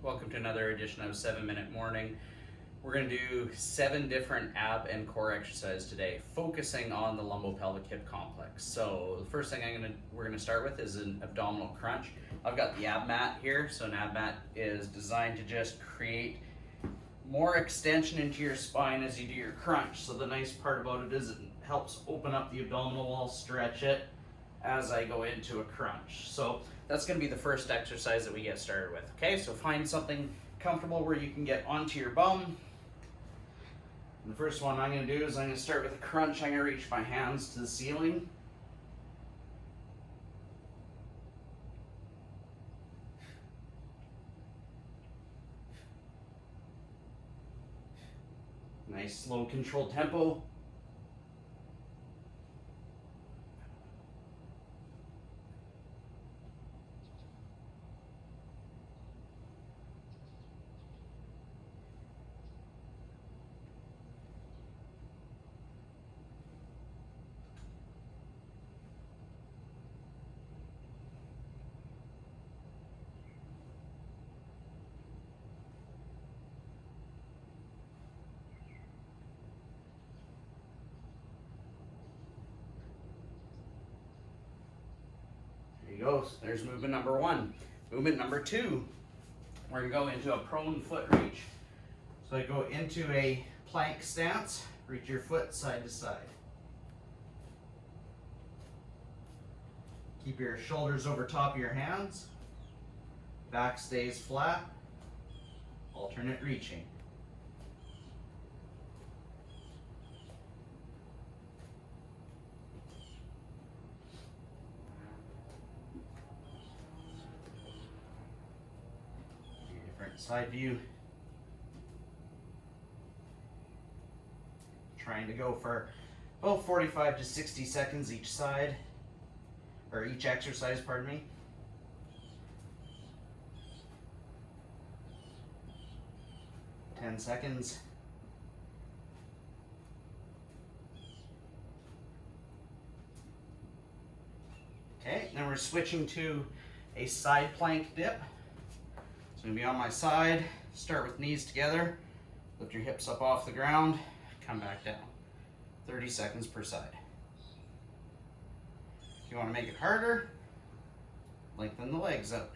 Welcome to another edition of 7-Minute Morning. We're going to do 7 different ab and core exercises today, focusing on the lumbopelvic hip complex. So the first thing we're going to start with is an abdominal crunch. I've got the ab mat here. So an ab mat is designed to just create more extension into your spine as you do your crunch. So the nice part about it is it helps open up the abdominal wall, stretch it as I go into a crunch. So that's going to be the first exercise that we get started with. Okay, so find something comfortable where you can get onto your bum. And the first one I'm going to do is I'm going to start with a crunch. I'm going to reach my hands to the ceiling. Nice, slow, controlled tempo. There you go. There's movement number 1. Movement number 2, we're going to go into a prone foot reach. So I go into a plank stance, reach your foot side to side. Keep your shoulders over top of your hands. Back stays flat. Alternate reaching. Different side view. Trying to go for about 45 to 60 seconds each side, or each exercise, pardon me. Ten seconds. Okay, now we're switching to a side plank dip. So I'm going to be on my side, start with knees together, lift your hips up off the ground, come back down. 30 seconds per side. If you want to make it harder, lengthen the legs out.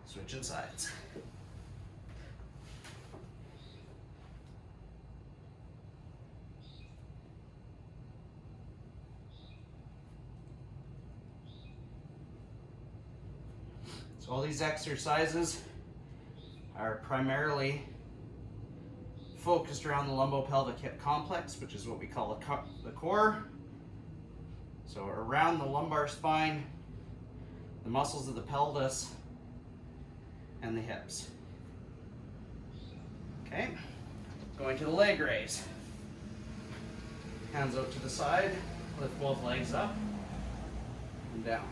Switching sides. So all these exercises are primarily focused around the lumbopelvic hip complex, which is what we call the core. So around the lumbar spine, the muscles of the pelvis, and the hips. Okay, going to the leg raise. Hands out to the side, lift both legs up and down.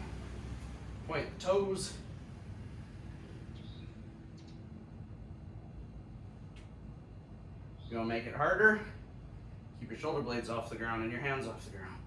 Point the toes. You want to make it harder? Keep your shoulder blades off the ground and your hands off the ground.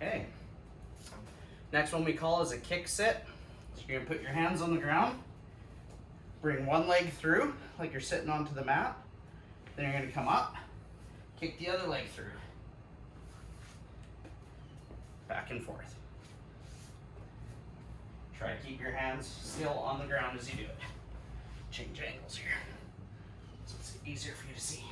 Okay. Next one we call is a kick sit. So you're going to put your hands on the ground, bring one leg through like you're sitting onto the mat. Then you're going to come up, kick the other leg through. Back and forth. Try to keep your hands still on the ground as you do it. Change angles here so it's easier for you to see.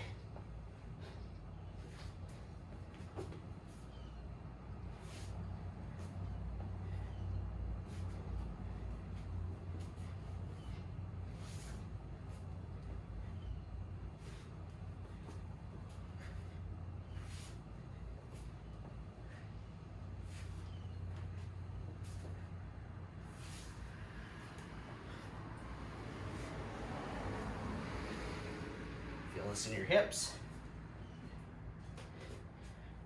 Listen to your hips,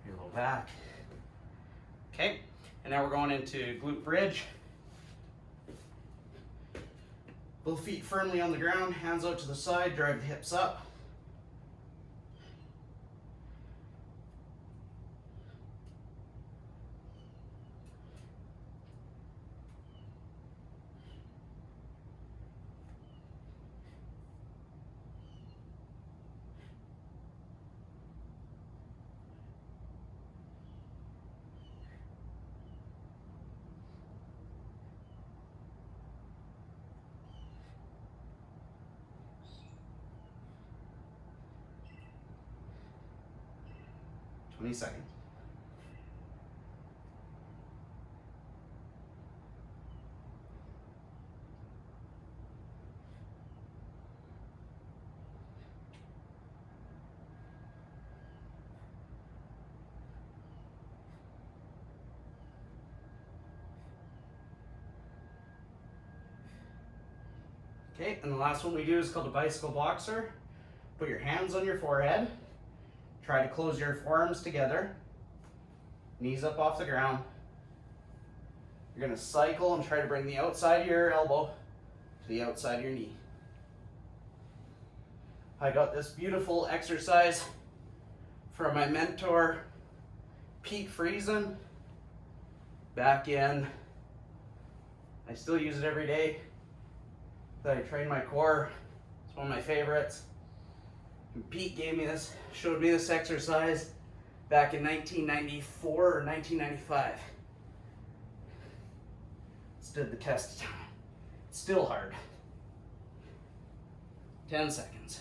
your low back. Okay, and now we're going into glute bridge. Both feet firmly on the ground, hands out to the side, drive the hips up. Seconds. Okay, and the last one we do is called a bicycle boxer. Put your hands on your forehead. Try to close your forearms together. Knees up off the ground. You're going to cycle and try to bring the outside of your elbow to the outside of your knee. I got this beautiful exercise from my mentor, Pete Friesen, back in, I still use it every day, that I train my core. It's one of my favorites. And Pete gave me this, showed me this exercise back in 1994 or 1995. Stood the test of time. It's still hard. 10 seconds.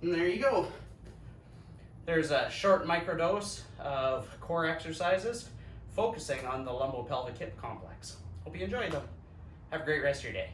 And there you go. There's a short microdose of core exercises focusing on the lumbopelvic hip complex. Hope you enjoyed them. Have a great rest of your day.